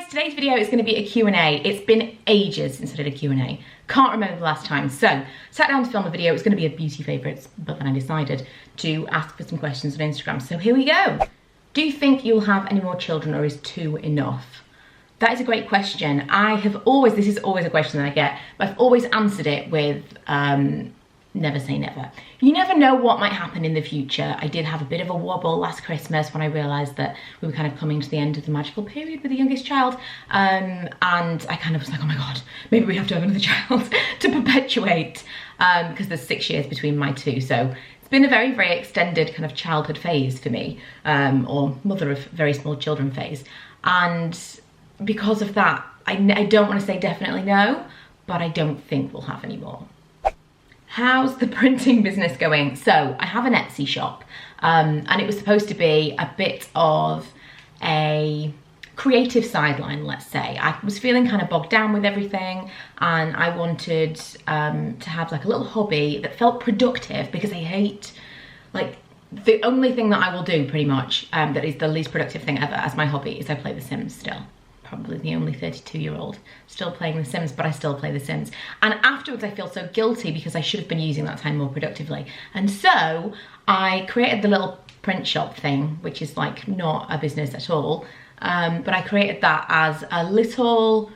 today's video is going to be a Q&A. It's been ages since I did a Q&A. Can't remember the last time. So, sat down to film a video. It was going to be a beauty favourites, but then I decided to ask for some questions on Instagram. So here we go. Do you think you'll have any more children, or is 2 enough? That is a great question. This is always a question that I get, but I've always answered it with never say never. You never know what might happen in the future. I did have a bit of a wobble last Christmas when I realised that we were kind of coming to the end of the magical period with the youngest child, and I kind of was like, oh my god, maybe we have to have another child to perpetuate, because there's 6 years between my 2, so it's been a very, very extended kind of childhood phase for me, or mother of very small children phase, and because of that, I don't want to say definitely no, but I don't think we'll have any more. How's the printing business going? So I have an Etsy shop, and it was supposed to be a bit of a creative sideline, let's say. I was feeling kind of bogged down with everything, and I wanted to have like a little hobby that felt productive, because I hate, like, the only thing that I will do pretty much that is the least productive thing ever as my hobby is I play The Sims still. Probably the only 32-year-old still playing The Sims, but I still play The Sims. And afterwards I feel so guilty because I should have been using that time more productively. And so I created the little print shop thing, which is like not a business at all. But I created that as a little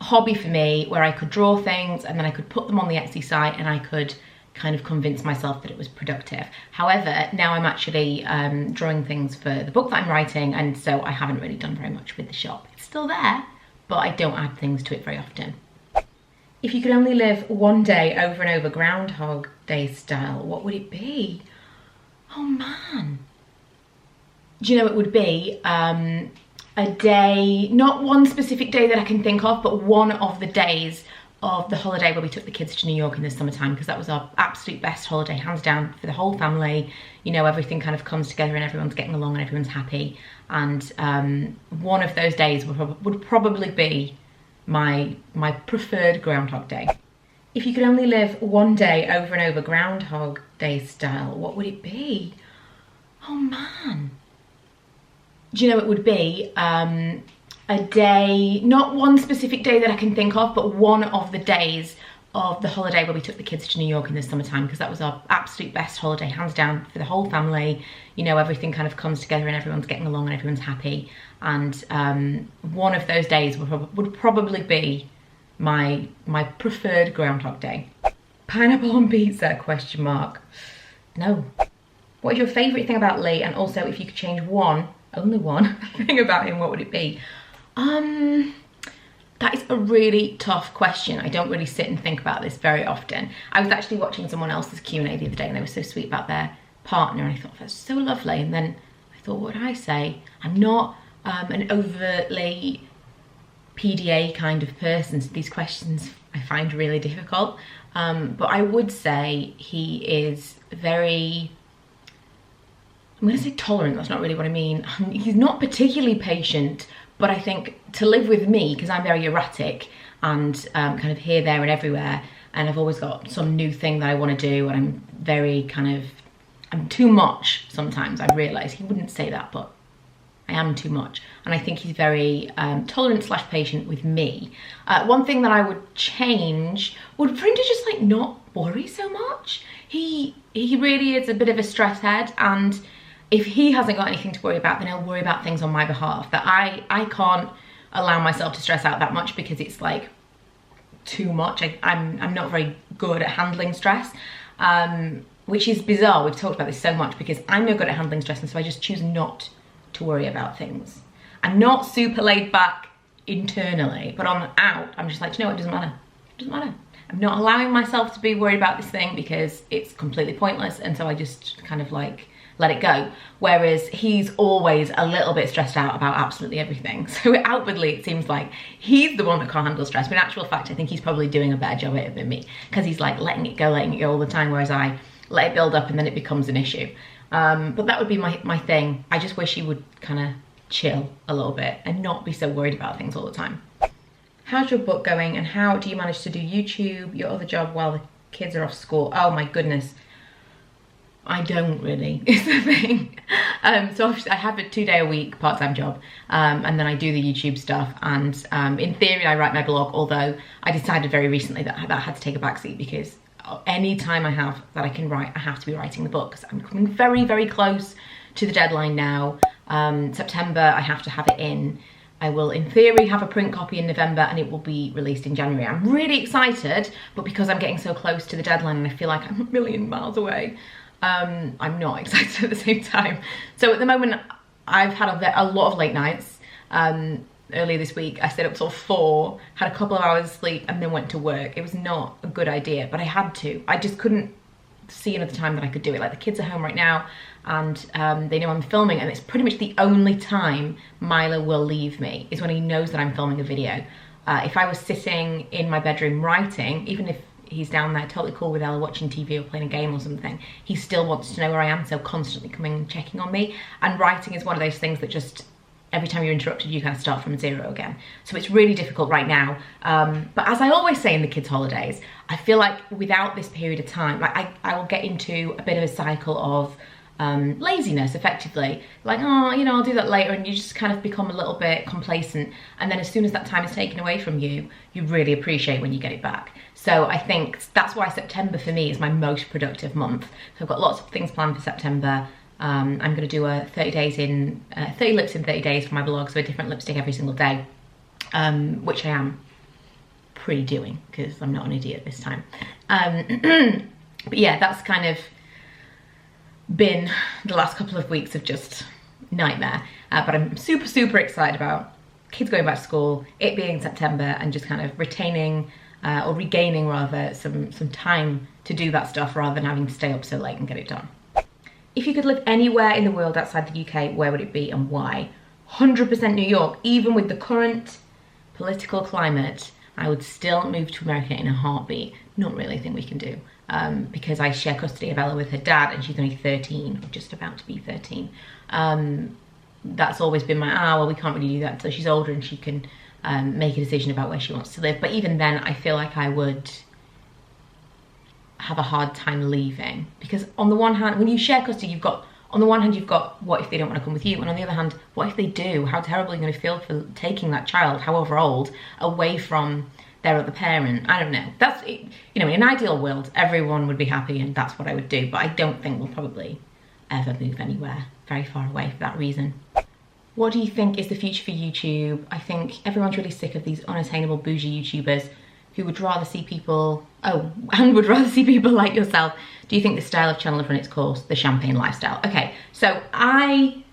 hobby for me where I could draw things and then I could put them on the Etsy site and I could kind of convince myself that it was productive. However, now I'm actually drawing things for the book that I'm writing, and so I haven't really done very much with the shop. It's still there, but I don't add things to it very often. If you could only live one day over and over, Groundhog Day style, what would it be? Oh man. Do you know it would be a day, not one specific day that I can think of, but one of the days of the holiday where we took the kids to New York in the summertime, because that was our absolute best holiday, hands down, for the whole family. You know, everything kind of comes together and everyone's getting along and everyone's happy. And one of those days would probably be my preferred Groundhog Day. If you could only live one day over and over, Groundhog Day style, what would it be? Oh man. Do you know it would be a day, not one specific day that I can think of, but one of the days of the holiday where we took the kids to New York in the summertime, because that was our absolute best holiday, hands down, for the whole family. You know, everything kind of comes together and everyone's getting along and everyone's happy. And one of those days would probably be my preferred Groundhog Day. Pineapple on pizza, question mark. No. What is your favourite thing about Lee? And also, if you could change one, only one thing about him, what would it be? That is a really tough question. I don't really sit and think about this very often. I was actually watching someone else's Q&A the other day and they were so sweet about their partner, and I thought, that's so lovely. And then I thought, what would I say? I'm not an overtly PDA kind of person, so these questions I find really difficult. But I would say he is very, I'm going to say tolerant, that's not really what I mean. He's not particularly patient, but I think to live with me, because I'm very erratic and kind of here, there and everywhere, and I've always got some new thing that I want to do, and I'm very kind of, I'm too much sometimes. I realise he wouldn't say that, but I am too much. And I think he's very tolerant / patient with me. One thing that I would change would for him to just like not worry so much. He really is a bit of a stress head, and if he hasn't got anything to worry about, then he'll worry about things on my behalf that I can't allow myself to stress out that much, because it's like too much. I'm not very good at handling stress, which is bizarre. We've talked about this so much, because I'm no good at handling stress, and so I just choose not to worry about things. I'm not super laid back internally, but on out, I'm just like, you know what, it doesn't matter. It doesn't matter. I'm not allowing myself to be worried about this thing because it's completely pointless, and so I just kind of like let it go. Whereas he's always a little bit stressed out about absolutely everything. So outwardly it seems like he's the one that can't handle stress, but in actual fact I think he's probably doing a better job at it than me, because he's like letting it go all the time, whereas I let it build up and then it becomes an issue. But that would be my thing. I just wish he would kind of chill a little bit and not be so worried about things all the time. How's your book going, and how do you manage to do YouTube, your other job, while the kids are off school? Oh my goodness. I don't really, is the thing. So I have a 2-day-a-week part-time job, and then I do the YouTube stuff, and in theory I write my blog, although I decided very recently that had to take a backseat, because any time I have that I can write, I have to be writing the book, because I'm coming very, very close to the deadline now. September, I have to have it in. I will, in theory, have a print copy in November, and it will be released in January. I'm really excited, but because I'm getting so close to the deadline and I feel like I'm a million miles away, I'm not excited at the same time. So at the moment, I've had a lot of late nights. Earlier this week, I stayed up till 4, had a couple of hours sleep, and then went to work. It was not a good idea, but I had to. I just couldn't see another time that I could do it. Like, the kids are home right now, and they know I'm filming, and it's pretty much the only time Milo will leave me is when he knows that I'm filming a video. If I was sitting in my bedroom writing, even if he's down there totally cool with Ella watching TV or playing a game or something, he still wants to know where I am, so constantly coming and checking on me. And writing is one of those things that just, every time you're interrupted, you kind of start from zero again. So it's really difficult right now. But as I always say in the kids' holidays, I feel like without this period of time, like I will get into a bit of a cycle of laziness, effectively. Like, oh, you know, I'll do that later, and you just kind of become a little bit complacent. And then as soon as that time is taken away from you, you really appreciate when you get it back. So I think that's why September for me is my most productive month. So I've got lots of things planned for September. I'm going to do a 30 lips in 30 days for my blog, so a different lipstick every single day, which I am pre-doing because I'm not an idiot this time. But yeah, that's kind of been the last couple of weeks of just nightmare. But I'm super, super excited about kids going back to school, it being September, and just kind of retaining or regaining rather some time to do that stuff rather than having to stay up so late and get it done. If you could live anywhere in the world outside the UK, where would it be and why? 100% New York. Even with the current political climate, I would still move to America in a heartbeat. Not really a thing we can do, because I share custody of Ella with her dad, and she's only 13, or just about to be 13. That's always been my, well, we can't really do that until she's older and she can make a decision about where she wants to live. But even then, I feel like I would have a hard time leaving, because on the one hand, when you share custody, you've got, on the one hand, you've got what if they don't want to come with you, and on the other hand, what if they do? How terrible are you going to feel for taking that child, however old, away from their other parent? I don't know. That's, you know, in an ideal world, everyone would be happy, and that's what I would do, but I don't think we'll probably ever move anywhere very far away for that reason. What do you think is the future for YouTube? I think everyone's really sick of these unattainable bougie YouTubers who would rather see people, would rather see people like yourself. Do you think the style of channel have run its course, the champagne lifestyle? Okay, so I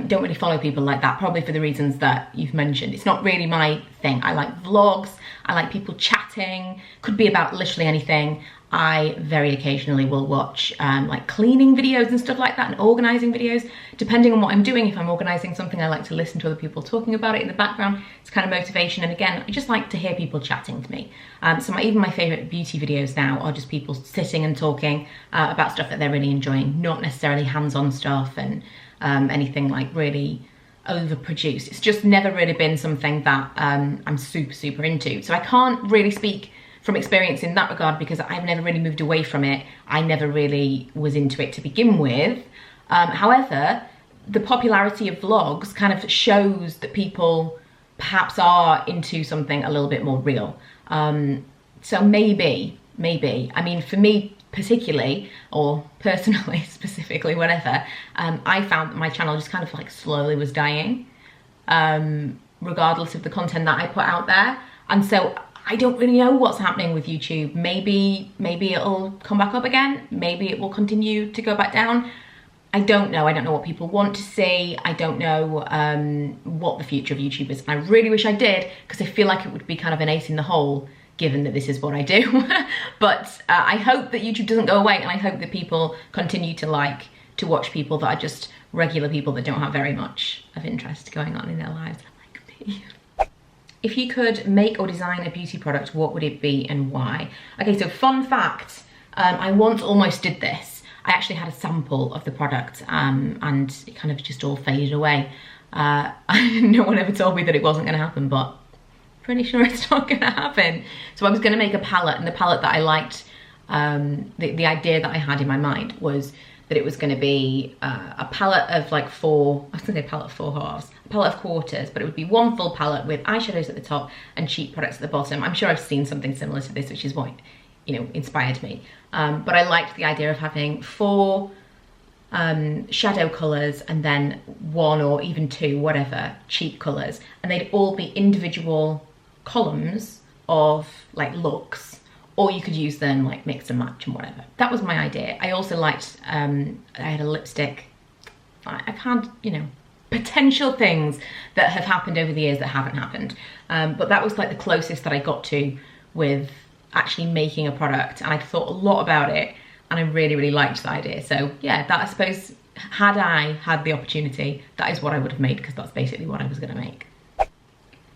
don't really follow people like that, probably for the reasons that you've mentioned. It's not really my thing. I like vlogs, I like people chatting, could be about literally anything. I very occasionally will watch like cleaning videos and stuff like that, and organising videos, depending on what I'm doing. If I'm organising something, I like to listen to other people talking about it in the background. It's kind of motivation, and again, I just like to hear people chatting to me. So even my favourite beauty videos now are just people sitting and talking about stuff that they're really enjoying, not necessarily hands-on stuff and anything like really overproduced. It's just never really been something that I'm super, super into. So I can't really speak from experience in that regard, because I've never really moved away from it. I never really was into it to begin with. However, the popularity of vlogs kind of shows that people perhaps are into something a little bit more real. So maybe, I mean, for me particularly, or personally, specifically, whatever, I found that my channel just kind of like slowly was dying, regardless of the content that I put out there. And so I don't really know what's happening with YouTube. Maybe it'll come back up again. Maybe it will continue to go back down. I don't know. I don't know what people want to see. I don't know what the future of YouTube is. I really wish I did, because I feel like it would be kind of an ace in the hole, given that this is what I do. But I hope that YouTube doesn't go away, and I hope that people continue to like to watch people that are just regular people that don't have very much of interest going on in their lives, like me. If you could make or design a beauty product, what would it be and why? Okay, so fun fact, I once almost did this. I actually had a sample of the product and it kind of just all faded away. No one ever told me that it wasn't gonna happen, but pretty sure it's not gonna happen. So I was gonna make a palette, and the palette that I liked, the idea that I had in my mind was that it was going to be a palette of like four, I was going to say palette of 4 halves, a palette of quarters, but it would be one full palette with eyeshadows at the top and cheap products at the bottom. I'm sure I've seen something similar to this, which is what, you know, inspired me. But I liked the idea of having 4 shadow colours and then 1 or even 2, whatever, cheap colours. And they'd all be individual columns of like looks, or you could use them like mix and match and whatever. That was my idea. I also liked, I had a lipstick, I've had, you know, potential things that have happened over the years that haven't happened. But that was like the closest that I got to with actually making a product. And I thought a lot about it and I really, really liked the idea. So yeah, that I suppose, had I had the opportunity, that is what I would have made, because that's basically what I was gonna make.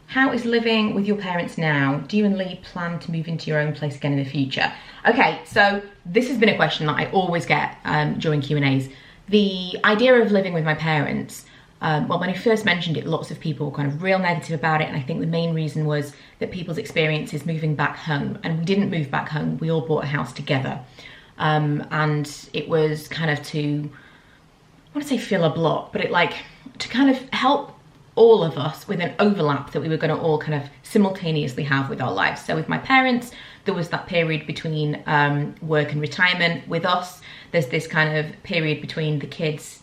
How is living with your parents now? Do you and Lee plan to move into your own place again in the future? Okay, so this has been a question that I always get during Q&As. The idea of living with my parents, well, when I first mentioned it, lots of people were kind of real negative about it, and I think the main reason was that people's experience is moving back home, and we didn't move back home, we all bought a house together. And it was kind of to, I want to say fill a block, but it like, to kind of help all of us with an overlap that we were going to all kind of simultaneously have with our lives. So with my parents, there was that period between work and retirement. With us, there's this kind of period between the kids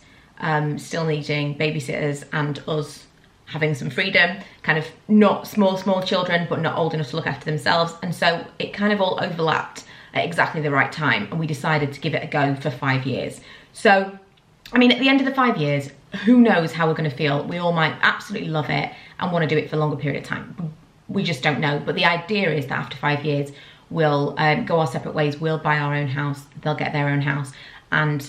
still needing babysitters and us having some freedom, kind of not small children, but not old enough to look after themselves. And so it kind of all overlapped at exactly the right time, and we decided to give it a go for 5 years. So, I mean, at the end of the 5 years, who knows how we're going to feel. We all might absolutely love it and want to do it for a longer period of time. We just don't know. But the idea is that after 5 years, we'll go our separate ways. We'll buy our own house. They'll get their own house. And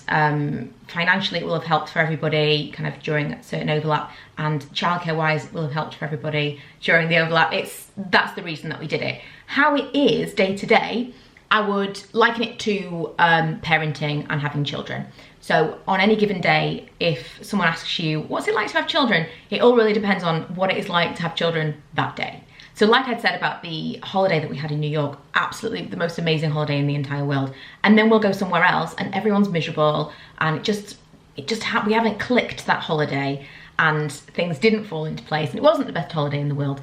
financially, it will have helped for everybody kind of during a certain overlap. And childcare-wise, it will have helped for everybody during the overlap. That's the reason that we did it. How it is day to day, I would liken it to parenting and having children. So on any given day, if someone asks you, what's it like to have children? It all really depends on what it is like to have children that day. So like I'd said about the holiday that we had in New York, absolutely the most amazing holiday in the entire world. And then we'll go somewhere else and everyone's miserable, and we haven't clicked that holiday, and things didn't fall into place, and it wasn't the best holiday in the world.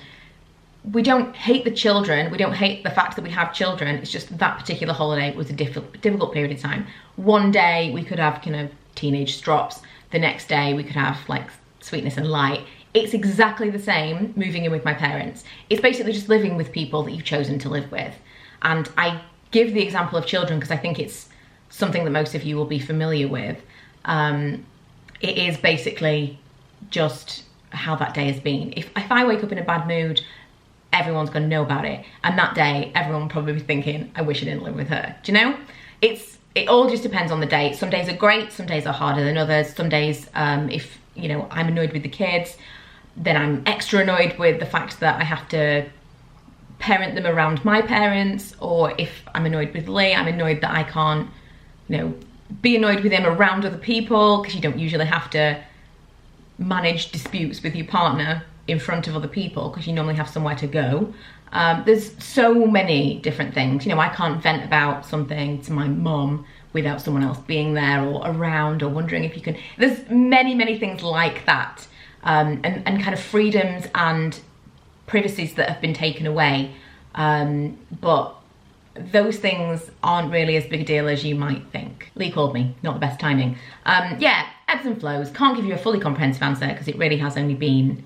We don't hate the children, we don't hate the fact that we have children, it's just that particular holiday was a difficult period of time. One day we could have kind of teenage strops, the next day we could have like sweetness and light. It's exactly the same moving in with my parents. It's basically just living with people that you've chosen to live with. And I give the example of children because I think it's something that most of you will be familiar with. It is basically just how that day has been. If I wake up in a bad mood, everyone's gonna know about it. And that day, everyone will probably be thinking, I wish I didn't live with her. Do you know? It all just depends on the day. Some days are great, some days are harder than others. Some days, if you know, I'm annoyed with the kids, then I'm extra annoyed with the fact that I have to parent them around my parents. Or if I'm annoyed with Lee, I'm annoyed that I can't, you know, be annoyed with him around other people, because you don't usually have to manage disputes with your partner in front of other people because you normally have somewhere to go. There's so many different things. You know, I can't vent about something to my mum without someone else being there or around or wondering if you can. There's many things like that, and kind of freedoms and privacies that have been taken away. But those things aren't really as big a deal as you might think. Lee called me, not the best timing. Yeah, ebbs and flows. Can't give you a fully comprehensive answer because it really has only been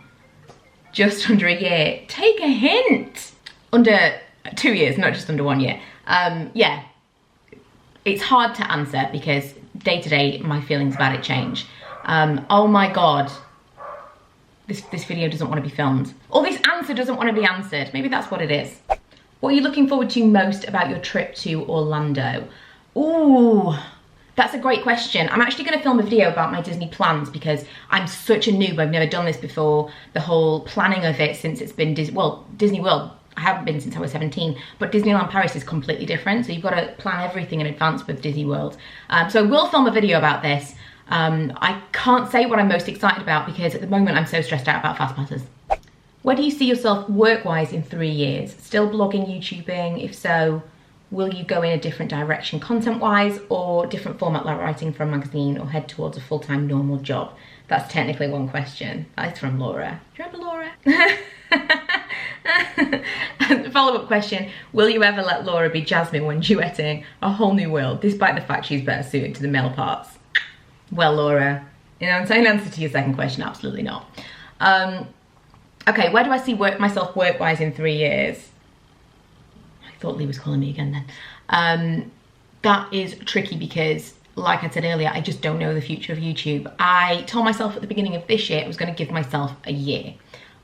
just under a year. Take a hint. Under 2 years, not just under 1 year. Yeah, it's hard to answer because day to day, my feelings about it change. Oh my God, this video doesn't want to be filmed. Or this answer doesn't want to be answered. Maybe that's what it is. What are you looking forward to most about your trip to Orlando? Ooh, that's a great question. I'm actually going to film a video about my Disney plans because I'm such a noob. I've never done this before. The whole planning of it since it's been Disney World. I haven't been since I was 17, but Disneyland Paris is completely different. So you've got to plan everything in advance with Disney World. So I will film a video about this. I can't say what I'm most excited about because at the moment I'm so stressed out about fast passes. Where do you see yourself work-wise in 3 years? Still blogging, YouTubing? If so, Will you go in a different direction content-wise, or different format like writing for a magazine, or head towards a full-time normal job? That's technically one question. That's from Laura. Do you remember Laura? Follow-up question, will you ever let Laura be Jasmine when duetting A Whole New World, despite the fact she's better suited to the male parts? Well, Laura, you know, in answer to your second question, absolutely not. Okay, where do I see myself work-wise in 3 years? I thought Lee was calling me again then. That is tricky because, like I said earlier, I just don't know the future of YouTube. I told myself at the beginning of this year I was going to give myself a year.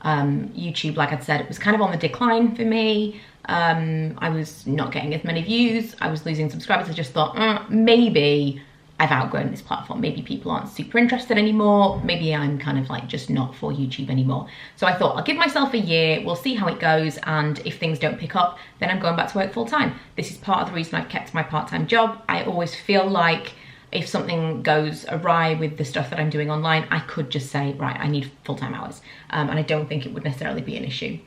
YouTube, like I said, it was kind of on the decline for me. I was not getting as many views. I was losing subscribers. I just thought, maybe I've outgrown this platform. Maybe people aren't super interested anymore. Maybe I'm kind of like just not for YouTube anymore. So I thought I'll give myself a year. We'll see how it goes. And if things don't pick up, then I'm going back to work full time. This is part of the reason I've kept my part-time job. I always feel like if something goes awry with the stuff that I'm doing online, I could just say, right, I need full-time hours. And I don't think it would necessarily be an issue.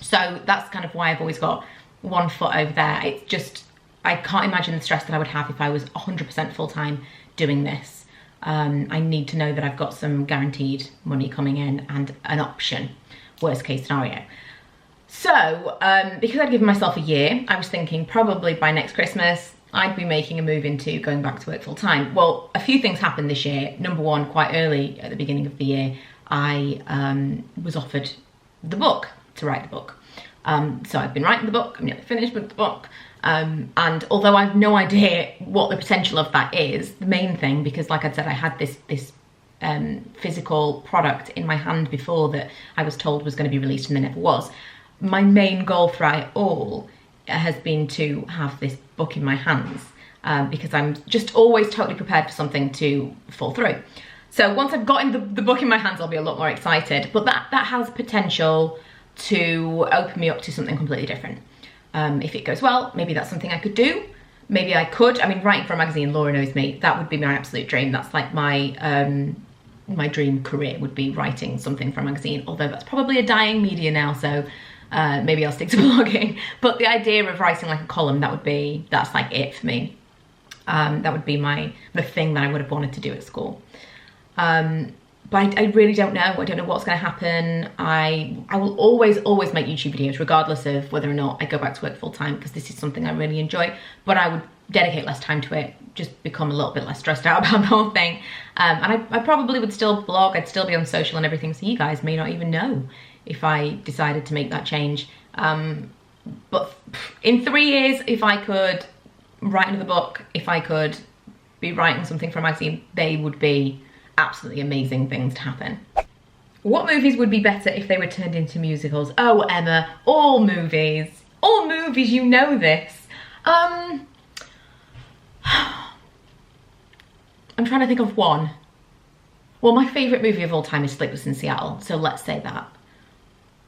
So that's kind of why I've always got one foot over there. It's just, I can't imagine the stress that I would have if I was 100% full-time doing this. I need to know that I've got some guaranteed money coming in and an option, worst case scenario. So, because I'd given myself a year, I was thinking probably by next Christmas, I'd be making a move into going back to work full time. Well, a few things happened this year. Number one, quite early at the beginning of the year, I was offered the book, to write the book. So I've been writing the book, I'm nearly finished with the book. And although I have no idea what the potential of that is, the main thing, because like I said, I had this physical product in my hand before that I was told was going to be released and there never was. My main goal throughout it all has been to have this book in my hands because I'm just always totally prepared for something to fall through. So once I've gotten the book in my hands, I'll be a lot more excited. But that has potential to open me up to something completely different. If it goes well, maybe that's something I could do. Maybe I could. I mean, writing for a magazine, Laura knows me, that would be my absolute dream. That's like my my dream career would be writing something for a magazine, although that's probably a dying media now, so maybe I'll stick to blogging. But the idea of writing like a column, that's like it for me. That would be the thing that I would have wanted to do at school. But I really don't know. I don't know what's going to happen. I will always make YouTube videos, regardless of whether or not I go back to work full time, because this is something I really enjoy. But I would dedicate less time to it, just become a little bit less stressed out about the whole thing. And I probably would still blog. I'd still be on social and everything, so you guys may not even know if I decided to make that change. But in 3 years, if I could write another book, if I could be writing something for a magazine, they would be absolutely amazing things to happen. What movies would be better if they were turned into musicals? Oh, Emma, all movies, you know this. I'm trying to think of one. Well, my favourite movie of all time is Sleepless in Seattle, so let's say that.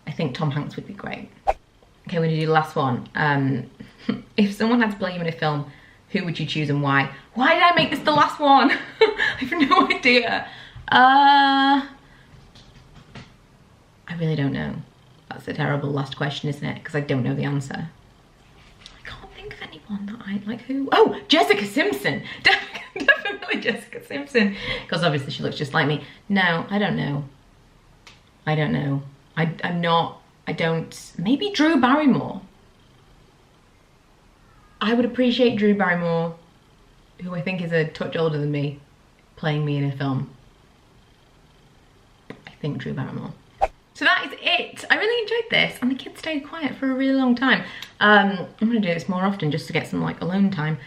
I think Tom Hanks would be great. Okay, we're gonna do the last one. If someone had to play you in a film, who would you choose and why? Why did I make this the last one? I have no idea. I really don't know. That's a terrible last question, isn't it? Because I don't know the answer. I can't think of anyone that I like. Who? Oh, Jessica Simpson. Definitely Jessica Simpson. Because obviously she looks just like me. No, I don't know. I don't know. Maybe Drew Barrymore. I would appreciate Drew Barrymore, who I think is a touch older than me, playing me in a film. I think Drew Barrymore. So that is it. I really enjoyed this, and the kids stayed quiet for a really long time. I'm gonna do this more often just to get some like alone time.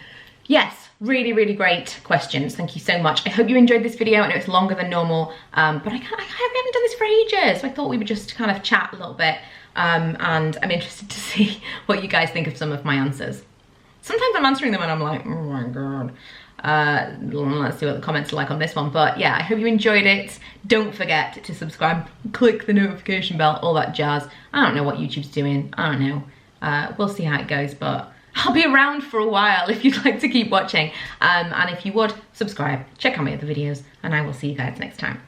Yes, really, really great questions. Thank you so much. I hope you enjoyed this video. I know it's longer than normal, but we haven't done this for ages. So I thought we would just kind of chat a little bit, and I'm interested to see what you guys think of some of my answers. Sometimes I'm answering them and I'm like, oh my God. Let's see what the comments are like on this one. But yeah, I hope you enjoyed it. Don't forget to subscribe, click the notification bell, all that jazz. I don't know what YouTube's doing. I don't know. We'll see how it goes, but I'll be around for a while if you'd like to keep watching. And if you would, subscribe, check out my other videos, and I will see you guys next time.